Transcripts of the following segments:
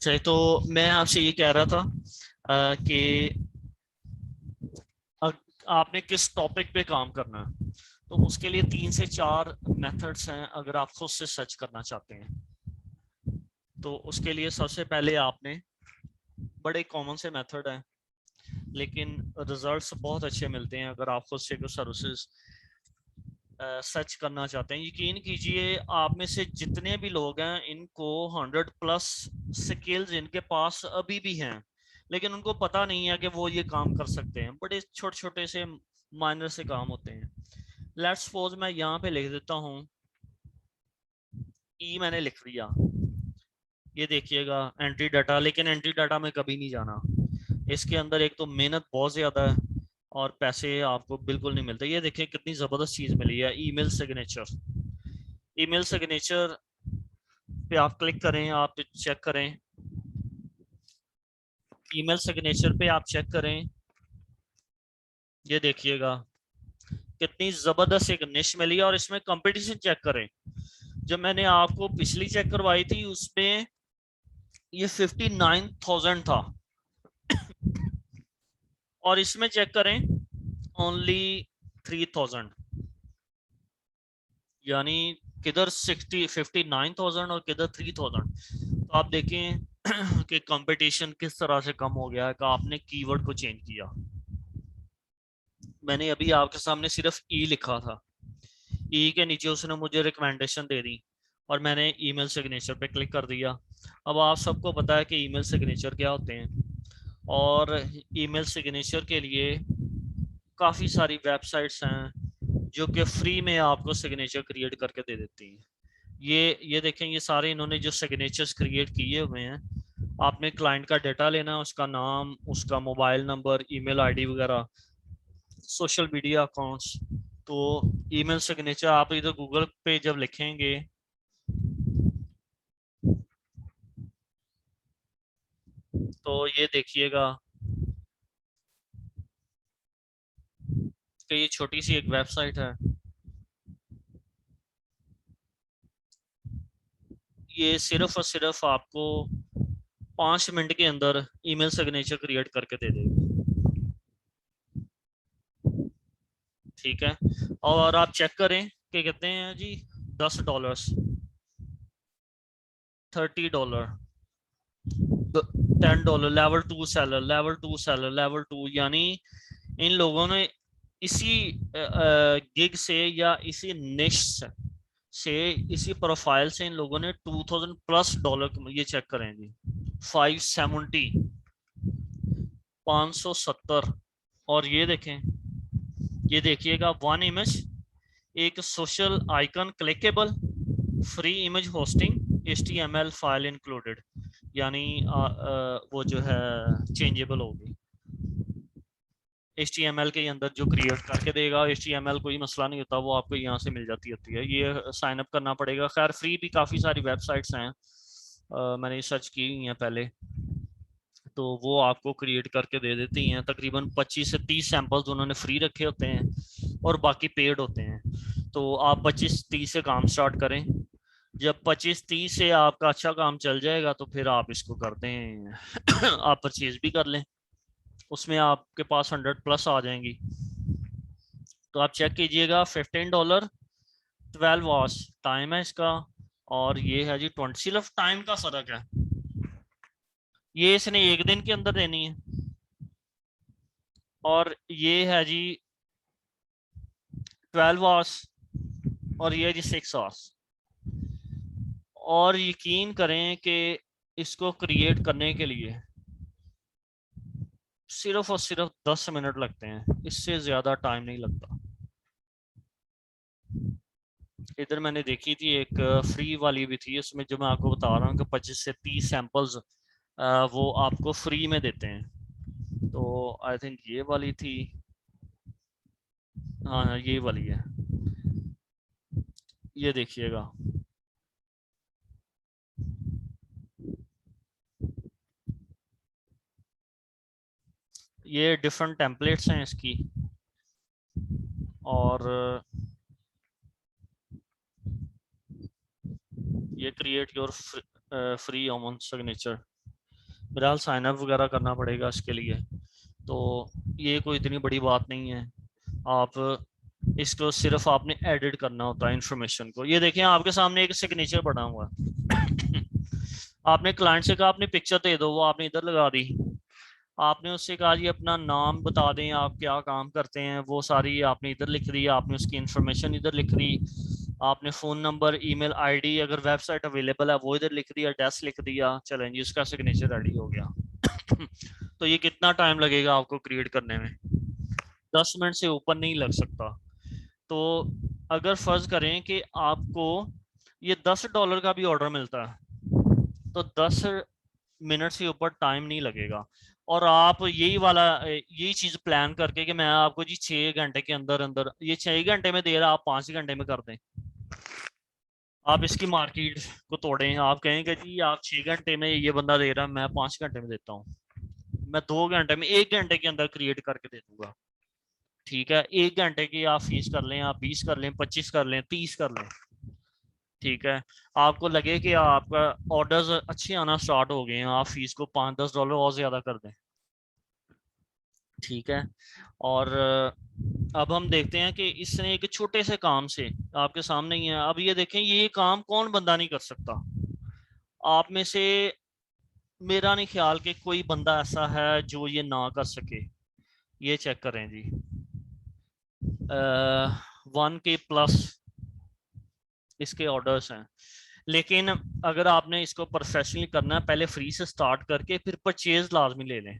अच्छा, तो मैं आपसे ये कह रहा था कि आपने किस टॉपिक पे काम करना है। तो उसके लिए 3 से 4 मेथड्स हैं अगर आप खुद से सर्च करना चाहते हैं। तो उसके लिए सबसे पहले आपने, बड़े कॉमन से मेथड हैं लेकिन रिजल्ट्स बहुत अच्छे मिलते हैं अगर आप खुद से कुछ सर्विसेज सर्च करना चाहते हैं। यकीन कीजिए, आप में से जितने भी लोग हैं इनको 100+ स्किल्स इनके पास अभी भी हैं, लेकिन उनको पता नहीं है कि वो ये काम कर सकते हैं। बड़े छोटे छोटे से माइनर से काम होते हैं। लेट्स सपोज मैं यहाँ पे लिख देता हूँ ई, मैंने लिख दिया। ये देखिएगा एंट्री डाटा, लेकिन एंट्री डाटा में कभी नहीं जाना। इसके अंदर एक तो मेहनत बहुत ज़्यादा है और पैसे आपको बिल्कुल नहीं मिलते। ये देखिए कितनी ज़बरदस्त चीज़ मिली है, ईमेल सिग्नेचर। ईमेल सिग्नेचर पे आप क्लिक करें, आप चेक करें। ईमेल सिग्नेचर पे आप चेक करें, ये देखिएगा कितनी जबरदस्त एक निश मिली है। और इसमें कंपटीशन चेक करें, जब मैंने आपको पिछली चेक करवाई थी उसमें ये 59,000 था और इसमें चेक करें ओनली 3,000। यानी किधर 59,000 और किधर 3,000। तो आप देखें कि कंपटीशन किस तरह से कम हो गया है कि आपने कीवर्ड को चेंज किया। मैंने अभी आपके सामने सिर्फ ई लिखा था, ई के नीचे उसने मुझे रिकमेंडेशन दे दी और मैंने ईमेल सिग्नेचर पे क्लिक कर दिया। अब आप सबको पता है कि ईमेल सिग्नेचर क्या होते हैं, और ईमेल सिग्नेचर के लिए काफ़ी सारी वेबसाइट्स हैं जो कि फ्री में आपको सिग्नेचर क्रिएट करके दे देती हैं। ये देखें, ये सारे इन्होंने जो सिग्नेचर्स क्रिएट किए हुए हैं, आपने क्लाइंट का डाटा लेना, उसका नाम, उसका मोबाइल नंबर, ईमेल आईडी वगैरह, सोशल मीडिया अकाउंट्स। तो ईमेल सिग्नेचर आप इधर गूगल पे जब लिखेंगे तो ये देखिएगा कि ये छोटी सी एक वेबसाइट है। ये सिर्फ और सिर्फ आपको 5 मिनट के अंदर ईमेल सिग्नेचर क्रिएट करके दे देगी। ठीक है, और आप चेक करें कि कितने हैं जी, $10, $30, $10, लेवल 2 सेलर, यानी इन लोगों ने इसी गिग से या इसी निश से, इसी प्रोफाइल से इन लोगों ने $2,000+ ये चेक करें जी, 570, 570। और ये देखें, ये देखिएगा, वन इमेज, एक social icon clickable, free image hosting, HTML file included, यानी वो जो है चेंजेबल होगी। HTML के अंदर जो क्रिएट करके देगा, HTML कोई मसला नहीं होता, वो आपको यहाँ से मिल जाती होती है। ये साइन अप करना पड़ेगा। खैर फ्री भी काफ़ी सारी वेबसाइट्स हैं, मैंने सर्च की हुई हैं पहले, तो वो आपको क्रिएट करके दे देती हैं। तकरीबन 25 से 30 सैंपल्स उन्होंने फ्री रखे होते हैं और बाकी पेड होते हैं। तो आप 25-30 से काम स्टार्ट करें। जब 25-30 से आपका अच्छा काम चल जाएगा तो फिर आप इसको कर दें आप परचेज भी कर लें, उसमें आपके पास 100+ आ जाएंगी। तो आप चेक कीजिएगा, $15, 12 आवर्स टाइम है इसका, और ये है जी 20। सिर्फ टाइम का फर्क है, ये इसने एक दिन के अंदर देनी है और ये है जी 12 आवर्स, और ये है जी 6 आवर्स। और यकीन करें कि इसको क्रिएट करने के लिए सिर्फ और सिर्फ 10 मिनट लगते हैं, इससे ज़्यादा टाइम नहीं लगता। इधर मैंने देखी थी एक फ्री वाली भी थी, उसमें जो मैं आपको बता रहा हूँ कि 25 से 30 सैंपल्स वो आपको फ्री में देते हैं। तो आई थिंक ये वाली थी, हाँ ये वाली है, ये देखिएगा। ये डिफरेंट टेम्पलेट्स हैं इसकी, और ये क्रिएट योर फ्री ओमन सिग्नेचर, फिलहाल साइन अप वगैरह करना पड़ेगा इसके लिए, तो ये कोई इतनी बड़ी बात नहीं है। आप इसको सिर्फ आपने एडिट करना होता है इंफॉर्मेशन को। ये देखें आपके सामने एक सिग्नेचर बना हुआ है। आपने क्लाइंट से कहा अपनी पिक्चर दे दो, वो आपने इधर लगा दी। आपने उससे कहा जी अपना नाम बता दें, आप क्या काम करते हैं, वो सारी आपने इधर लिख दी, आपने उसकी इंफॉर्मेशन इधर लिख दी, आपने फ़ोन नंबर, ईमेल आईडी, अगर वेबसाइट अवेलेबल है वो इधर लिख दिया, एड्रेस लिख दिया, चलें जी उसका सिग्नेचर रेडी हो गया। तो ये कितना टाइम लगेगा आपको क्रिएट करने में? 10 मिनट से ऊपर नहीं लग सकता। तो अगर फर्ज करें कि आपको ये $10 का भी ऑर्डर मिलता है तो 10 मिनट से ऊपर टाइम नहीं लगेगा। और आप यही चीज प्लान करके कि मैं आपको जी 6 घंटे के अंदर अंदर, ये 6 घंटे में दे रहा, आप 5 घंटे में कर दें। आप इसकी मार्केट को तोड़ें, आप कहेंगे जी आप 6 घंटे में ये बंदा दे रहा है, मैं 5 घंटे में देता हूँ, मैं 2 घंटे में, 1 घंटे के अंदर क्रिएट करके दे दूंगा। ठीक है, 1 घंटे की आप फीस कर लें, आप 20 कर लें, 25 कर लें, 30 कर लें। ठीक है, आपको लगे कि आपका ऑर्डर्स अच्छे आना स्टार्ट हो गए हैं, आप फीस को $5-10 और ज्यादा कर दें। ठीक है, और अब हम देखते हैं कि इसने एक छोटे से काम से, आपके सामने ही है, अब ये देखें ये काम कौन बंदा नहीं कर सकता आप में से। मेरा नहीं ख्याल कि कोई बंदा ऐसा है जो ये ना कर सके। ये चेक करें जी, 1K+ इसके ऑर्डर्स हैं। लेकिन अगर आपने इसको प्रोफेशनली करना है, पहले फ्री से स्टार्ट करके फिर परचेज लाजमी ले लें।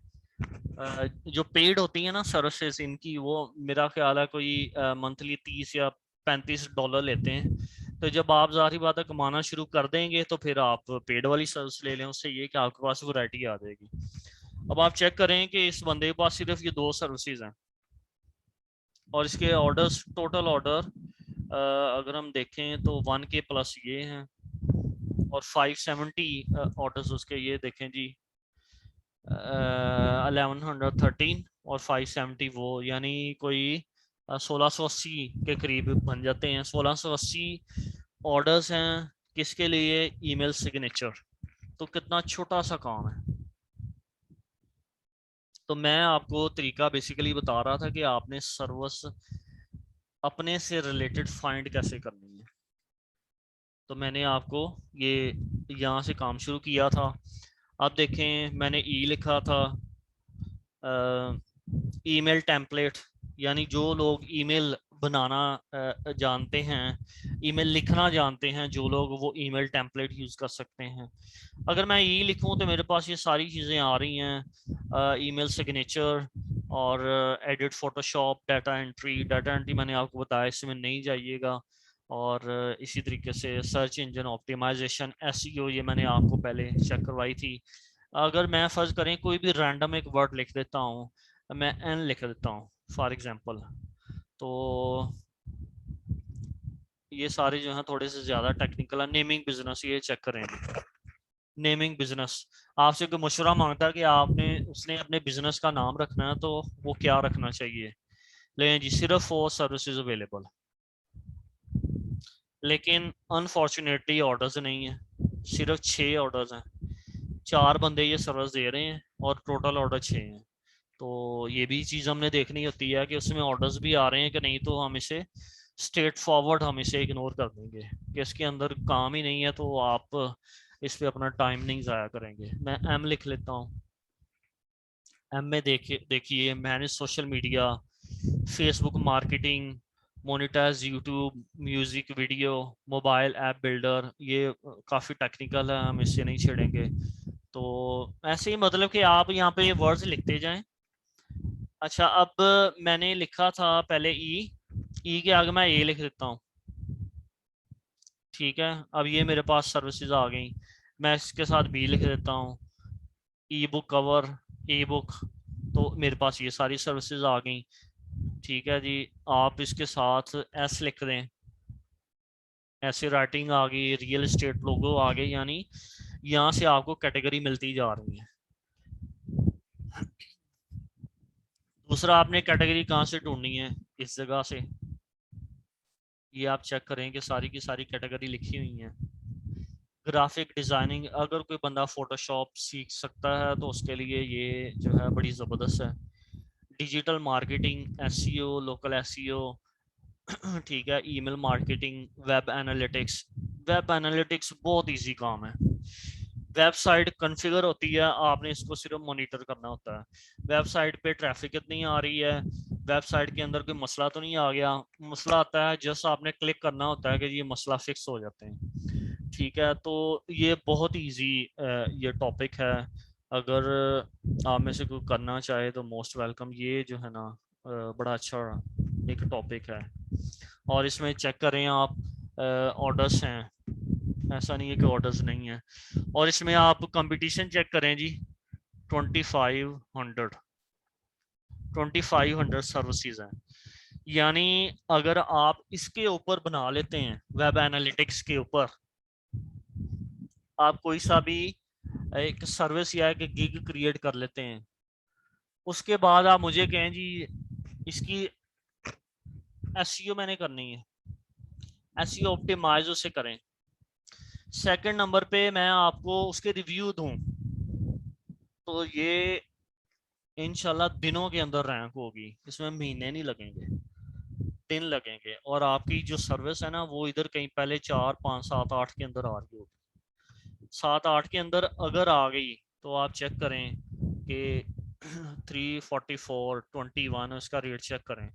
जो पेड होती है ना सर्विसेज इनकी, वो मेरा ख्याल है कोई मंथली 30 या $35 लेते हैं। तो जब आप ज़ाहिर बात है कमाना शुरू कर देंगे तो फिर आप पेड वाली सर्विस ले लें, उससे ये कि आपके पास वैरायटी आ जाएगी। अब आप चेक करें कि इस बंदे के पास सिर्फ ये 2 सर्विसेज हैं और इसके ऑर्डर्स, टोटल ऑर्डर अगर हम देखें तो 1K+ ये हैं और 570 ऑर्डर्स उसके, ये देखें जी 1113 और 570 वो, यानी कोई 1680 के करीब बन जाते हैं। 1680 ऑर्डर्स हैं किसके लिए? Email signature. तो कितना छोटा सा काम है। तो मैं आपको तरीका बेसिकली बता रहा था कि आपने सर्विस अपने से रिलेटेड फाइंड कैसे करनी है। तो मैंने आपको ये यहाँ से काम शुरू किया था। अब देखें मैंने ई लिखा था, ईमेल टेम्पलेट, यानी जो लोग ईमेल बनाना जानते हैं, ईमेल लिखना जानते हैं जो लोग, वो ईमेल टेम्पलेट यूज़ कर सकते हैं। अगर मैं ई लिखूं तो मेरे पास ये सारी चीज़ें आ रही हैं, ईमेल सिग्नेचर और एडिट फोटोशॉप, डाटा एंट्री मैंने आपको बताया, इसमें नहीं जाइएगा। और इसी तरीके से सर्च इंजन ऑप्टिमाइजेशन, एसईओ, ये मैंने आपको पहले चेक करवाई थी। अगर मैं फ़र्ज़ करें कोई भी रैंडम एक वर्ड लिख देता हूँ, मैं एन लिख देता हूँ फॉर एग्जांपल, तो ये सारे जो हैं थोड़े से ज़्यादा टेक्निकल है। नेमिंग बिजनेस, ये चेक करें। नेमिंग बिजनेस, आपसे कोई मशवरा मांगता है कि आपने उसने अपने बिजनेस का नाम रखना है तो वो क्या रखना चाहिए? लेकिन जी सिर्फ 4 सर्विसेज अवेलेबल, लेकिन अनफॉर्चुनेटली ऑर्डर्स नहीं है, सिर्फ 6 ऑर्डर्स हैं। 4 बंदे ये सर्विस दे रहे हैं और टोटल ऑर्डर 6 हैं। तो ये भी चीज़ हमने देखनी होती है कि उसमें ऑर्डर्स भी आ रहे हैं कि नहीं, तो हम इसे स्ट्रेट फॉरवर्ड हम इसे इग्नोर कर देंगे कि इसके अंदर काम ही नहीं है, तो आप इस पे अपना टाइम नहीं ज़ाया करेंगे। मैं एम लिख लेता हूँ। एम में देखिए manage social media, Facebook marketing, monetize YouTube, music video, mobile app builder, ये काफ़ी टेक्निकल है, हम इससे नहीं छेड़ेंगे। तो ऐसे ही मतलब कि आप यहाँ पे ये वर्ड्स लिखते जाएं। अच्छा, अब मैंने लिखा था पहले ई के आगे मैं ए लिख देता हूँ। ठीक है, अब ये मेरे पास सर्विसेज आ गई, मैं इसके साथ बी लिख देता हूँ, ई बुक कवर, ई बुक, तो मेरे पास ये सारी सर्विसेज आ गई। ठीक है जी, आप इसके साथ एस लिख दें, ऐसे राइटिंग आ गई, रियल एस्टेट लोगो आ गए, यानी यहाँ से आपको कैटेगरी मिलती जा रही है। दूसरा, आपने कैटेगरी कहाँ से ढूंढनी है? इस जगह से, ये आप चेक करें कि सारी की सारी कैटेगरी लिखी हुई हैं। ग्राफिक डिज़ाइनिंग, अगर कोई बंदा फोटोशॉप सीख सकता है तो उसके लिए ये जो है बड़ी ज़बरदस्त है। Digital marketing, SEO, local SEO, ठीक है, email marketing, web analytics. Web analytics बहुत इजी काम है। वेबसाइट कॉन्फ़िगर होती है, आपने इसको सिर्फ मॉनिटर करना होता है। वेबसाइट पे ट्रैफिक कितनी आ रही है, वेबसाइट के अंदर कोई मसला तो नहीं आ गया। मसला आता है जस्ट आपने क्लिक करना होता है कि ये मसला फिक्स हो जाते हैं। ठीक है, तो ये बहुत इजी ये टॉपिक है। अगर आप में से कोई करना चाहे तो मोस्ट वेलकम। ये जो है ना बड़ा अच्छा एक टॉपिक है। और इसमें चेक करें आप, ऑर्डर्स हैं, ऐसा नहीं है कि ऑर्डर्स नहीं है। और इसमें आप कंपटीशन चेक करें जी, 2500 2500 सर्विसेज हैं। यानी अगर आप इसके ऊपर बना लेते हैं, वेब एनालिटिक्स के ऊपर आप कोई सा भी एक सर्विस या एक गिग क्रिएट कर लेते हैं, उसके बाद आप मुझे कहें जी इसकी एसईओ मैंने करनी है, एसईओ ऑप्टिमाइज उसे करें। सेकंड नंबर पे मैं आपको उसके रिव्यू दूं, तो ये इंशाल्लाह दिनों के अंदर रैंक होगी। इसमें महीने नहीं लगेंगे, दिन लगेंगे। और आपकी जो सर्विस है ना वो इधर कहीं पहले 4 5 7 8 के अंदर आ रही होगी। 7 8 के अंदर अगर आ गई तो आप चेक करें कि 344 21 उसका रेट चेक करें।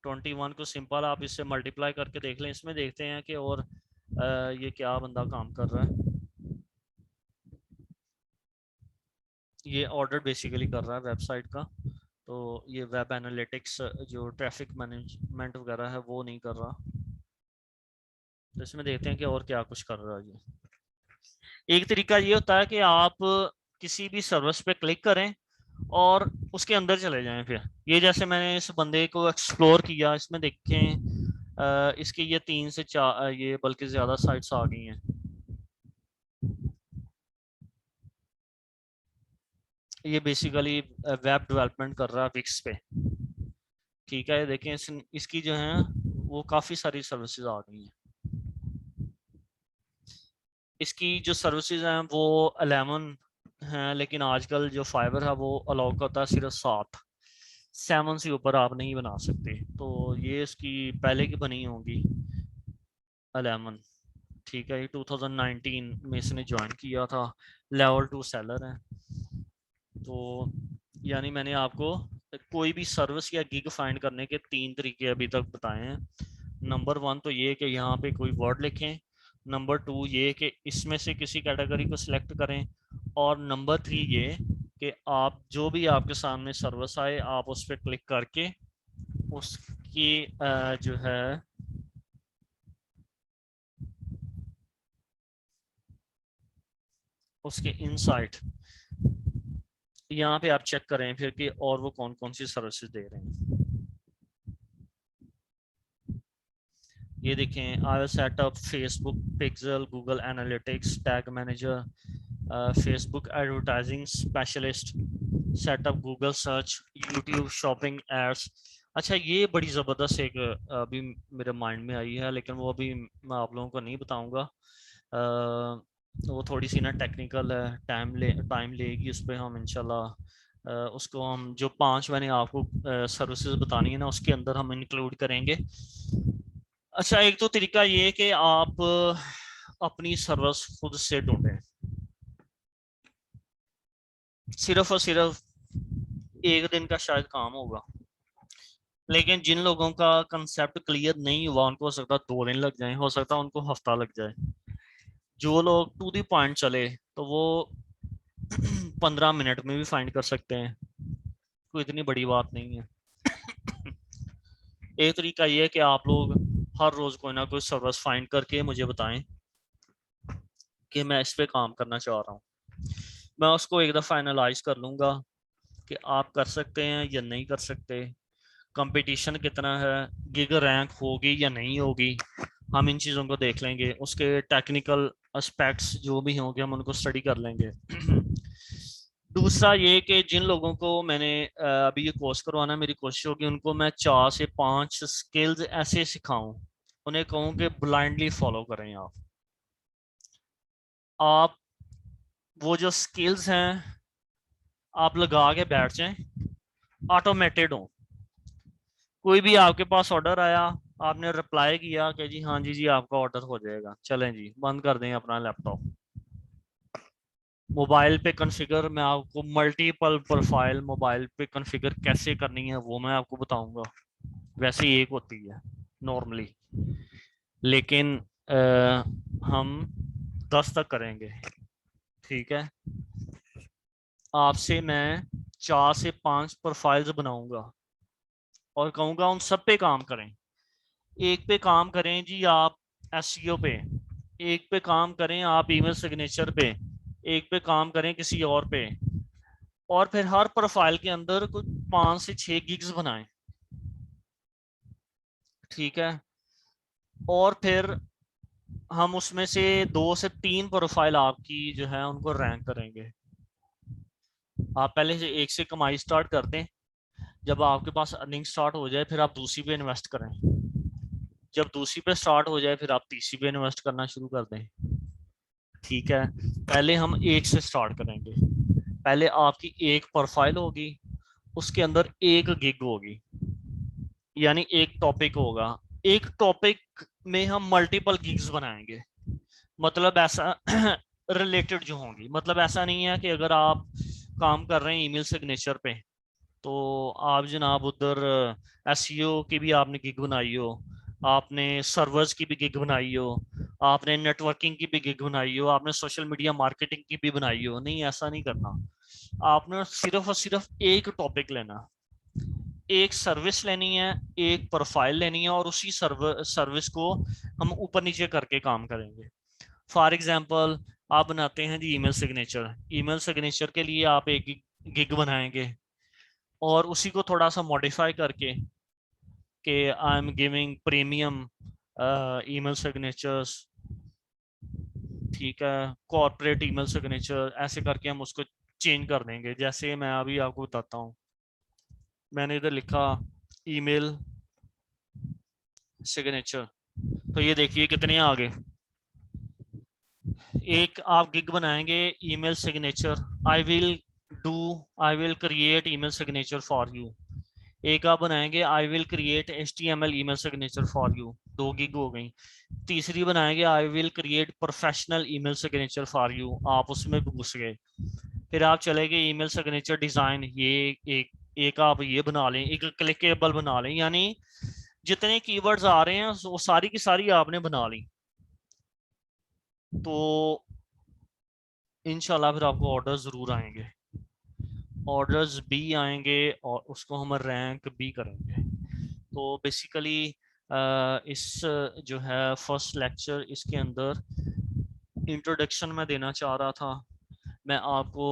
21 को सिंपल आप इससे मल्टीप्लाई करके देख लें। इसमें देखते हैं कि और ये क्या बंदा काम कर रहा है। ये ऑर्डर बेसिकली कर रहा है वेबसाइट का, तो ये वेब एनालिटिक्स जो ट्रैफिक मैनेजमेंट वगैरह है वो नहीं कर रहा। तो इसमें देखते हैं कि और क्या कुछ कर रहा है ये। एक तरीका ये होता है कि आप किसी भी सर्विस पे क्लिक करें और उसके अंदर चले जाएं। फिर ये जैसे मैंने इस बंदे को एक्सप्लोर किया, इसमें देखें इसके ये 3 से 4 ये बल्कि ज़्यादा साइट्स आ गई हैं। ये बेसिकली वेब डेवलपमेंट कर रहा है विक्स पे। ठीक है, देखें इसकी जो है वो काफ़ी सारी सर्विसेज आ गई हैं। इसकी जो सर्विसेज हैं वो 11 हैं, लेकिन आजकल जो फाइबर है वो अलाउ करता है सिर्फ 7 से ऊपर आप नहीं बना सकते। तो ये इसकी पहले की बनी होंगी 11। ठीक है, ये 2019 में इसने ज्वाइन किया था, लेवल 2 सेलर है। तो यानी मैंने आपको कोई भी सर्विस या गिग फाइंड करने के 3 तरीके अभी तक बताए हैं। नंबर 1 तो ये कि यहाँ पे कोई वर्ड लिखें। नंबर 2 ये कि इसमें से किसी कैटेगरी को सिलेक्ट करें। और नंबर 3 ये कि आप जो भी आपके सामने सर्विस आए आप उस पर क्लिक करके उसकी जो है उसके इनसाइट यहाँ पे आप चेक करें फिर कि और वो कौन कौन सी सर्विसेज दे रहे हैं। ये देखें, I will setup Facebook pixel, Google analytics, tag manager, Facebook advertising specialist, setup Google search, YouTube shopping ads. अच्छा, ये बड़ी ज़बरदस्त एक अभी मेरे माइंड में आई है, लेकिन वो अभी मैं आप लोगों को नहीं बताऊंगा। वो थोड़ी सी ना टेक्निकल है, टाइम लेगी उस पर। हम इंशाल्लाह उसको हम जो 5 मैंने आपको सर्विसेज बतानी है ना उसके अंदर हम इंक्लूड करेंगे। अच्छा, एक तो तरीका ये है कि आप अपनी सर्विस खुद से ढूंढें। सिर्फ और सिर्फ एक दिन का शायद काम होगा, लेकिन जिन लोगों का कंसेप्ट क्लियर नहीं हुआ उनको हो सकता है 2 दिन लग जाए, हो सकता है उनको हफ्ता लग जाए। जो लोग टू दी पॉइंट चले तो वो 15 मिनट में भी फाइंड कर सकते हैं, कोई इतनी बड़ी बात नहीं है। एक तरीका ये है कि आप लोग हर रोज कोई ना कोई सर्विस फाइंड करके मुझे बताएं कि मैं इस पे काम करना चाह रहा हूँ। मैं उसको एक दफ़ा एनालाइज कर लूँगा कि आप कर सकते हैं या नहीं कर सकते, कंपटीशन कितना है, गिग रैंक होगी या नहीं होगी। हम इन चीज़ों को देख लेंगे, उसके टेक्निकल एस्पेक्ट्स जो भी होंगे हम उनको स्टडी कर लेंगे। दूसरा ये कि जिन लोगों को मैंने अभी ये कोर्स करवाना, मेरी कोशिश होगी उनको मैं 4 से 5 स्किल्स ऐसे सिखाऊं, उन्हें कहूँ कि ब्लाइंडली फॉलो करें आप। आप वो जो स्किल्स हैं आप लगा के बैठ जाएं, ऑटोमेटेड हो। कोई भी आपके पास ऑर्डर आया, आपने रिप्लाई किया कि जी हाँ जी आपका ऑर्डर हो जाएगा, चलें जी बंद कर दें अपना लैपटॉप। मोबाइल पे कॉन्फ़िगर, मैं आपको मल्टीपल प्रोफाइल मोबाइल पे कॉन्फ़िगर कैसे करनी है वो मैं आपको बताऊंगा। वैसे ही एक होती है नॉर्मली, लेकिन हम 10 तक करेंगे, ठीक है। आपसे मैं 4 से 5 प्रोफाइल्स बनाऊंगा और कहूंगा उन सब पे काम करें। एक पे काम करें जी आप एसईओ पे, एक पे काम करें आप ईमेल सिग्नेचर पे, एक पे काम करें किसी और पे, और फिर हर प्रोफाइल के अंदर कुछ 5 से 6 गिग्स बनाएं, ठीक है। और फिर हम उसमें से 2 से 3 प्रोफाइल आपकी जो है उनको रैंक करेंगे। आप पहले से एक से कमाई स्टार्ट कर दें, जब आपके पास अर्निंग स्टार्ट हो जाए फिर आप दूसरी पे इन्वेस्ट करें, जब दूसरी पे स्टार्ट हो जाए फिर आप तीसरी पे इन्वेस्ट करना शुरू कर दें, ठीक है। पहले हम एक से स्टार्ट करेंगे। पहले आपकी एक प्रोफाइल होगी, उसके अंदर एक गिग होगी, यानी एक टॉपिक होगा। एक टॉपिक में हम मल्टीपल गिग्स बनाएंगे, मतलब ऐसा रिलेटेड जो होंगी, मतलब ऐसा नहीं है कि अगर आप काम कर रहे हैं ईमेल सिग्नेचर पे तो आप जनाब उधर एसईओ की भी आपने गिग बनाई हो, आपने सर्वर्स की भी गिग बनाई हो, आपने नेटवर्किंग की भी गिग बनाई हो, आपने सोशल मीडिया मार्केटिंग की भी बनाई हो। नहीं, ऐसा नहीं करना। आपने सिर्फ और सिर्फ एक टॉपिक लेना, एक सर्विस लेनी है, एक प्रोफाइल लेनी है, और उसी सर्विस को हम ऊपर नीचे करके काम करेंगे। फॉर एग्जांपल आप बनाते हैं जी ईमेल सिग्नेचर, ईमेल सिग्नेचर के लिए आप एक गिग बनाएंगे और उसी को थोड़ा सा मॉडिफाई करके कि I am giving premium email signatures, ठीक है, कॉर्पोरेट ईमेल सिग्नेचर, ऐसे करके हम उसको चेंज कर देंगे। जैसे मैं अभी आपको बताता हूँ, मैंने इधर लिखा ईमेल सिग्नेचर, तो ये देखिए कितने आगे। एक आप गिग बनाएंगे email signature, I will do I will create email signature for you. एक आप बनाएंगे I will create HTML email signature for you, 2 gig हो गई। तीसरी बनाएंगे I will create professional email signature for you, आप उसमें घुस गए। फिर आप चले गए ईमेल सिग्नेचर डिजाइन, ये एक आप ये बना लें, एक क्लिकेबल बना लें, यानी जितने कीवर्ड्स आ रहे हैं वो सारी की सारी आपने बना ली, तो इंशाल्लाह फिर आपको ऑर्डर जरूर आएंगे, ऑर्डर्स भी आएंगे और उसको हम रैंक भी करेंगे। तो बेसिकली इस जो है फर्स्ट लेक्चर, इसके अंदर इंट्रोडक्शन में देना चाह रहा था, मैं आपको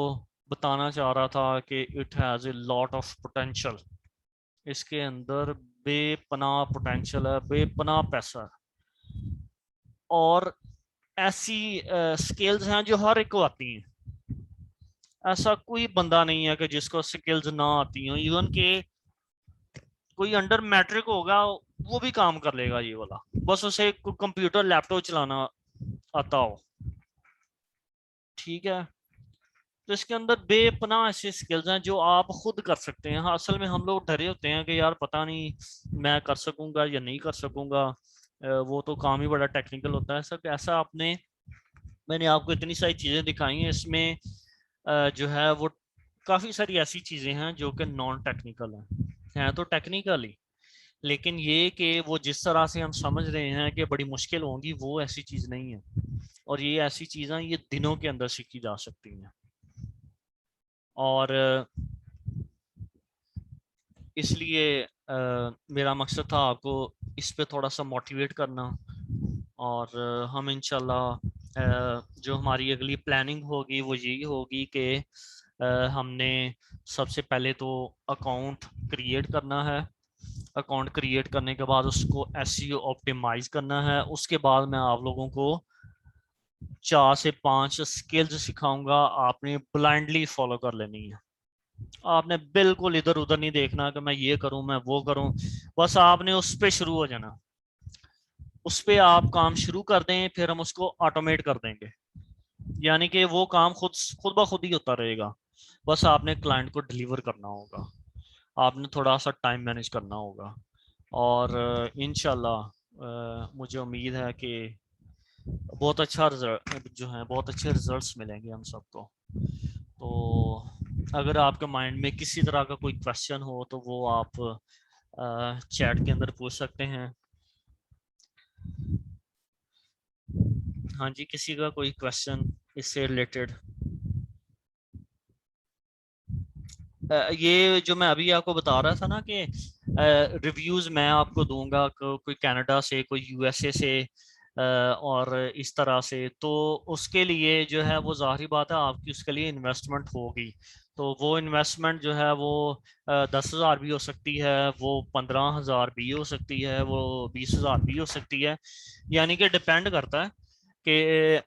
बताना चाह रहा था कि it has a lot of potential, इसके अंदर बेपनाह पोटेंशियल है, बेपनाह पैसा है, और ऐसी स्किल्स हैं जो हर एक को आती हैं। ऐसा कोई बंदा नहीं है कि जिसको स्किल्स ना आती हो, इवन के कोई अंडर मैट्रिक होगा वो भी काम कर लेगा ये वाला, बस उसे कंप्यूटर लैपटॉप चलाना आता हो, ठीक है। तो इसके अंदर बेपनाह ऐसी स्किल्स हैं जो आप खुद कर सकते हैं। हाँ, असल में हम लोग डरे होते हैं कि यार पता नहीं मैं कर सकूंगा या नहीं कर सकूंगा, वो तो काम ही बड़ा टेक्निकल होता है। सब ऐसा आपने, मैंने आपको इतनी सारी चीज़ें दिखाई हैं, इसमें जो है वो काफ़ी सारी ऐसी चीज़ें हैं जो कि नॉन टेक्निकल हैं तो टेक्निकल ही, लेकिन ये कि वो जिस तरह से हम समझ रहे हैं कि बड़ी मुश्किल होंगी, वो ऐसी चीज़ नहीं है। और ये ऐसी चीज़ें ये दिनों के अंदर सीखी जा सकती हैं, और इसलिए मेरा मकसद था आपको इस पे थोड़ा सा मोटिवेट करना। और हम इंशाल्लाह जो हमारी अगली प्लानिंग होगी वो यही होगी कि हमने सबसे पहले तो अकाउंट क्रिएट करना है, अकाउंट क्रिएट करने के बाद उसको एसईओ ऑप्टिमाइज करना है। उसके बाद मैं आप लोगों को 4 से 5 स्किल्स सिखाऊंगा, आपने ब्लाइंडली फॉलो कर लेनी है। आपने बिल्कुल इधर उधर नहीं देखना कि मैं ये करूं मैं वो करूं, बस आपने उस पर शुरू हो जाना, उस पर आप काम शुरू कर दें, फिर हम उसको ऑटोमेट कर देंगे। यानी कि वो काम खुद खुद ब खुद ही होता रहेगा, बस आपने क्लाइंट को डिलीवर करना होगा, आपने थोड़ा सा टाइम मैनेज करना होगा। और इंशाल्लाह मुझे उम्मीद है कि बहुत अच्छा रिजल्ट जो है, बहुत अच्छे रिजल्ट्स मिलेंगे हम सबको। तो अगर आपके माइंड में किसी तरह का कोई क्वेश्चन हो तो वो आप चैट के अंदर पूछ सकते हैं। हाँ जी, किसी का कोई क्वेश्चन इससे रिलेटेड? ये जो मैं अभी आपको बता रहा था ना कि रिव्यूज मैं आपको दूंगा, कोई कनाडा से, कोई यूएसए से, और इस तरह से, तो उसके लिए जो है वो ज़ाहिर बात है आपकी उसके लिए इन्वेस्टमेंट होगी। तो वो इन्वेस्टमेंट जो है वो 10,000 भी हो सकती है, वो 15,000 भी हो सकती है, वो 20,000 भी हो सकती है। यानी कि डिपेंड करता है कि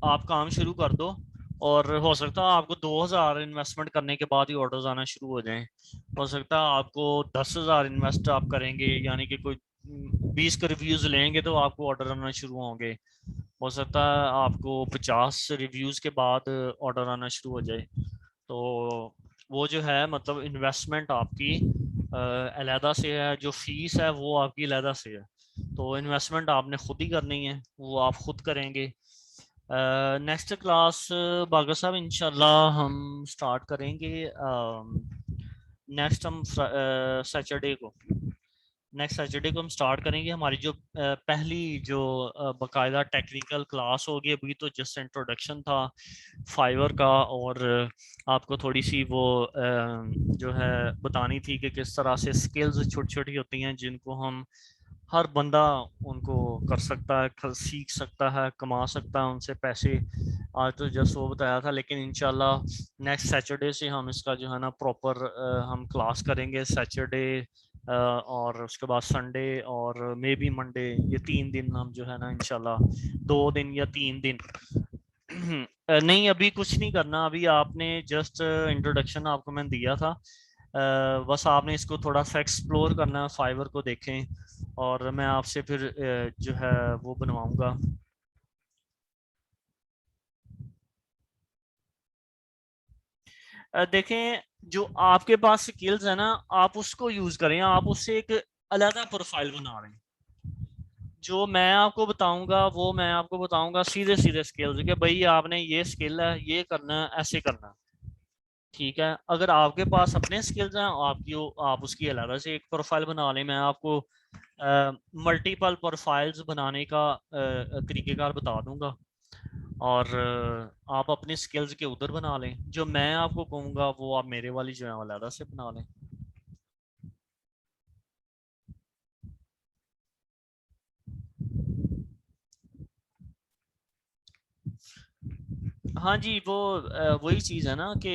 आप काम शुरू कर दो, और हो सकता है आपको 2,000 इन्वेस्टमेंट करने के बाद ही ऑर्डर्स आना शुरू हो जाएं। हो सकता है आपको 10,000 इन्वेस्ट आप करेंगे, यानी कि कोई 20 के रिव्यूज लेंगे तो आपको ऑर्डर आना शुरू होंगे। हो सकता है आपको 50 रिव्यूज के बाद ऑर्डर आना शुरू हो जाए। तो वो जो है मतलब इन्वेस्टमेंट आपकी अलहदा से है, जो फीस है वो आपकी अलहदा से है। तो इन्वेस्टमेंट आपने खुद ही करनी है, वो आप खुद करेंगे। नेक्स्ट क्लास बागर साहब इंशाल्लाह हम स्टार्ट करेंगे नेक्स्ट हम सैटरडे को। नेक्स्ट सैटरडे को हम स्टार्ट करेंगे हमारी जो पहली जो बाकायदा टेक्निकल क्लास होगी। अभी तो जस्ट इंट्रोडक्शन था फाइवर का, और आपको थोड़ी सी वो जो है बतानी थी कि किस तरह से स्किल्स छोटी छोटी होती हैं जिनको हम हर बंदा उनको कर सकता है, सीख सकता है, कमा सकता है उनसे पैसे। आज तो जस्ट वो बताया था, लेकिन इंशाल्लाह नेक्स्ट सैटरडे से हम इसका जो है ना प्रॉपर हम क्लास करेंगे। सैटरडे और उसके बाद संडे और मे बी मंडे, ये 3 दिन हम जो है ना इंशाल्लाह, 2 दिन या 3 दिन नहीं अभी कुछ नहीं करना, अभी आपने जस्ट इंट्रोडक्शन आपको मैंने दिया था। बस आपने इसको थोड़ा सा एक्सप्लोर करना है, फाइवर को देखें, और मैं आपसे फिर जो है वो बनवाऊंगा। देखें, जो आपके पास स्किल्स है ना, आप उसको यूज करें, आप उससे एक अलग प्रोफाइल बना रहे हैं। जो मैं आपको बताऊंगा वो मैं आपको बताऊंगा सीधे सीधे स्किल्स के, भाई आपने ये स्किल है, ये करना है, ऐसे करना है। ठीक है, अगर आपके पास अपने स्किल्स हैं आपकी, आप उसकी अलग से एक प्रोफाइल बना लें। मैं आपको मल्टीपल प्रोफाइल्स बनाने का तरीकेकार बता दूंगा, और आप अपने स्किल्स के उधर बना लें। जो मैं आपको कहूँगा वो आप मेरे वाली जो है अलग से बना लें। हाँ जी, वो वही चीज़ है ना कि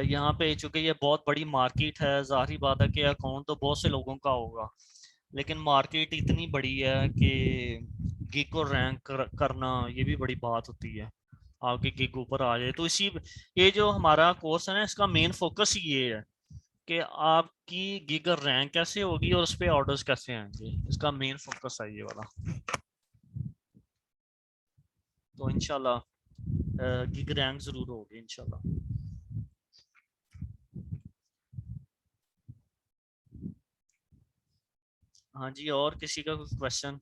यहाँ पे चूंकि ये बहुत बड़ी मार्केट है, जाहिर बात है कि अकाउंट तो बहुत से लोगों का होगा, लेकिन मार्केट इतनी बड़ी है कि गिग को रैंक करना ये भी बड़ी बात होती है। आपके गिग ऊपर आ जाए तो इसी, ये जो हमारा कोर्स है ना इसका मेन फोकस ये है कि आपकी गिग रैंक कैसे होगी और उस पर ऑर्डर्स कैसे आएंगे, इसका मेन फोकस है ये वाला। तो इंशाल्लाह गिग रैंक जरूर होगी इंशाल्लाह। हाँ जी, और किसी का कोई क्वेश्चन?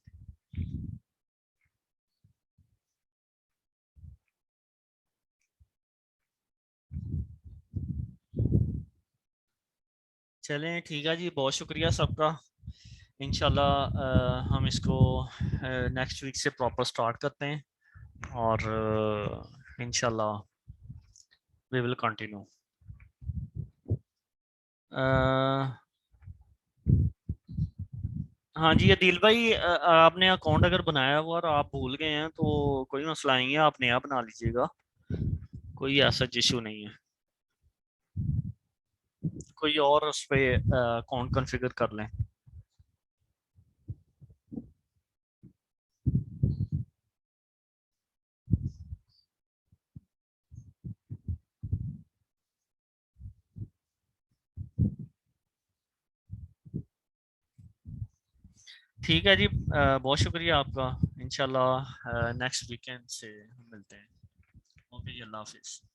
चलें ठीक है जी, बहुत शुक्रिया सबका। इंशाल्लाह हम इसको नेक्स्ट वीक से प्रॉपर स्टार्ट करते हैं, और इंशाल्लाह वी विल कंटिन्यू। हाँ जी अदील भाई, आपने अकाउंट अगर बनाया हुआ और आप भूल गए हैं तो कोई मसला नहीं है, आप नया बना लीजिएगा, कोई ऐसा इशू नहीं है। कोई और उस पर अकाउंट कॉन्फ़िगर कर लें। ठीक है जी, बहुत शुक्रिया आपका। इंशाल्लाह नेक्स्ट वीकेंड से हम मिलते हैं। अल्लाह हाफिज़।